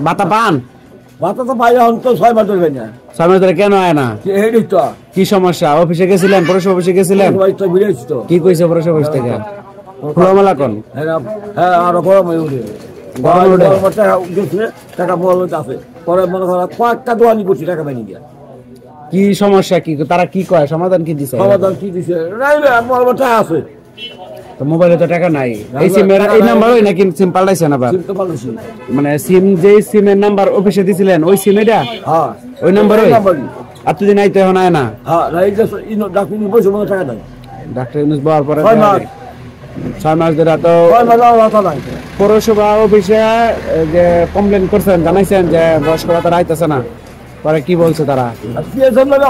বাতা পান? বাতা তো পাই এখন তো 6 মাস ধরে না। 6 মাস ধরে কেন আয় না? এই তো কি সমস্যা? অফিসে গেছিলেন? পৌরসভা অফিসে গেছিলেন? কি কইছে পৌরসভা অফিস থেকে? খোলামেলা কোন? হ্যাঁ আর গরম হয়ে উঠে টাকা বলতে আছে পরে মনে করা কয়েকটা দোয়ানি করছি টাকা পাইনি গিয়া। কি সমস্যা? কি তারা কি কয়? সমাধান কি দিছে? সমাধান কি দিছে? টাকা আছে তো মোবাইলে তো টাকা নাই। এই সিমের এই নাম্বারই নাকি সিম পাল্টাইছেন আবার? মানে সিম যে সিমের নাম্বার অফিসে দিছিলেন ওই সিম এটা? হ্যাঁ ওই নাম্বারই। এতদিন আইতে এখন আয় না? হ্যাঁ ডাক্তার বসে মনে টাকা নাই। ডাক্তার ইউনুস বলার পরে 6 মাস ধরে তো পৌরসভা অফিসে যে কমপ্লেন করছেন, জানাইছেন যে বয়স্ক ভাতা আইতেছে না, পরে কি বলছে তারা?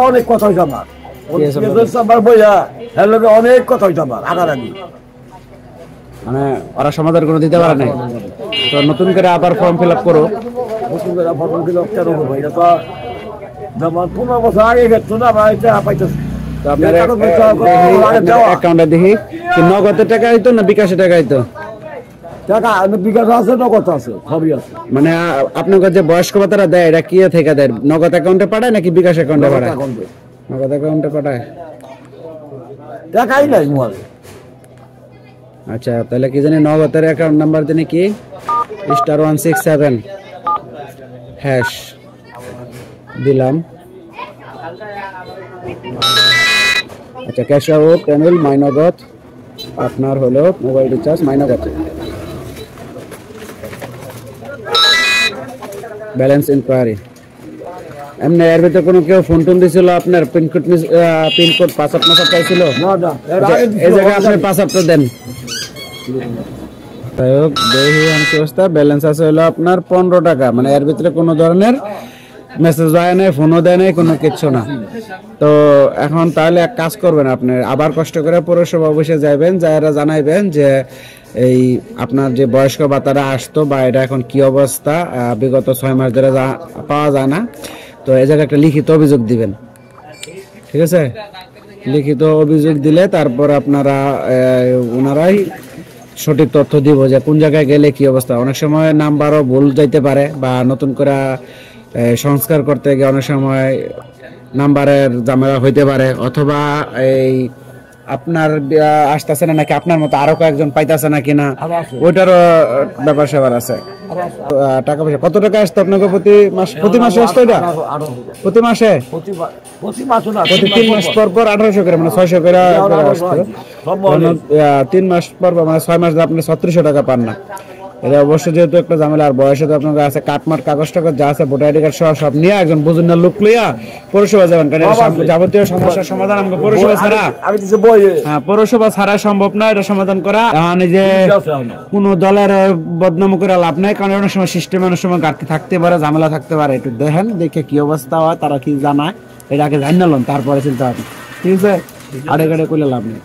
অনেক কথা হয়েছে আমার অনেক কথা হয়েছে আমার আগারানি, মানে ওরা সমাধান করে দিতে পারে নাই। তো নতুন করে আবার ফর্ম ফিল আপ করো। নতুন করে ফর্ম ফিল আপ কেন করবো? এটা তো যেমন 15 বছর আগে গেছো না পাইতেছি। অ্যাকাউন্টে দেখি নগদের টাকা হইতো না বিকাশে টাকা হইতো? টাকা বিকাশ আছে, নগদ আছে, সবই আছে। মানে আপনাকে যে বয়স্ক ভাতাটা দেয় এটা কি থেকে দেয়? নগদ অ্যাকাউন্টে পাঠায় নাকি বিকাশ অ্যাকাউন্টে পাঠায়? নগদ অ্যাকাউন্টে পাঠায়। টাকাই নাই মোবাইল। আচ্ছা তাহলে কি জানি নগদের অ্যাকাউন্ট নাম্বার জানি কি *167# দিলাম। আচ্ছা ক্যাশ আউট প্যানেল মাইনগত, আপনার হলো মোবাইল রিচার্জ মাইনগত, ব্যালেন্স ইনকোয়ারি। এমনি এর ভিতরে কোনো কেউ ফোন টোন দিছিল আপনার? পিনকোড পাসওয়ার্ড চাইছিল? এই জায়গায় আপনি পাসওয়ার্ডটা দেন। তাই হোক দেখি কি অবস্থা। ব্যালেন্স আছে হলো আপনার 15 টাকা। মানে এর ভিতরে কোনো ধরনের মেসেজ দেয় নাই, ফোনও দেয় নাই, কোনো কিচ্ছু না। তো এখন তাহলে এক কাজ করবেন, আপনি আবার কষ্ট করে পৌরসভা অফিসে যাবেন, যারা জানাইবেন যে এই আপনার যে বয়স্ক ভাতাটা আসতো বা এটা এখন কি অবস্থা, বিগত 6 মাস ধরে পাওয়া যায় না। তো এই জায়গায় একটা লিখিত অভিযোগ দিবেন, ঠিক আছে? লিখিত অভিযোগ দিলে তারপর আপনারা ওনারাই সঠিক তথ্য দিব যে কোন জায়গায় গেলে কি অবস্থা। অনেক সময় নাম্বারও ভুল যাইতে পারে বা নতুন করে সংস্কার করতে গিয়ে অনেক সময় নাম্বারের ঝামেলা হইতে পারে, অথবা এই আপনার আসতেছে না নাকি আপনার মতো আরো কয়েকজন পাইতেছে না কিনা ওইটারও ব্যাপার স্যাপার আছে। টাকা পয়সা কত টাকা আসতো আপনাকে প্রতি মাসে আসতো? এটা প্রতি মাসে প্রতি 3 মাস পর পর 1800 করে, মানে 600 করে আসতো। 3 মাস পর মানে 6 মাস আপনি 3600 টাকা পান না। এটা অবশ্যই যেহেতু একটা ঝামেলা, আর বয়সে তো আপনার আছে কাটমাট কাগজ টাগজ যা আছে ভোটার আইডি কার্ড সহ সব নিয়ে একজন বুঝুনের লোক লইয়া পৌরসভা যাবেন, কারণ যাবতীয় সমস্যার সমাধান আমাকে পৌরসভা ছাড়া, হ্যাঁ পৌরসভা ছাড়া সম্ভব না এটা সমাধান করা। যে কোন দলের বদনাম করে লাভ নাই, কারণ অনেক সময় সিস্টেমে অনেক সময় ঘাটতি থাকতে পারে, ঝামেলা থাকতে পারে। একটু দেখেন, দেখে কি অবস্থা হয়, তারা কি জানায় এটা আগে জানিয়ে নিলাম, তারপরে চিন্তা হবে, ঠিক আছে? আড়ে গাড়ে করলে লাভ নেই।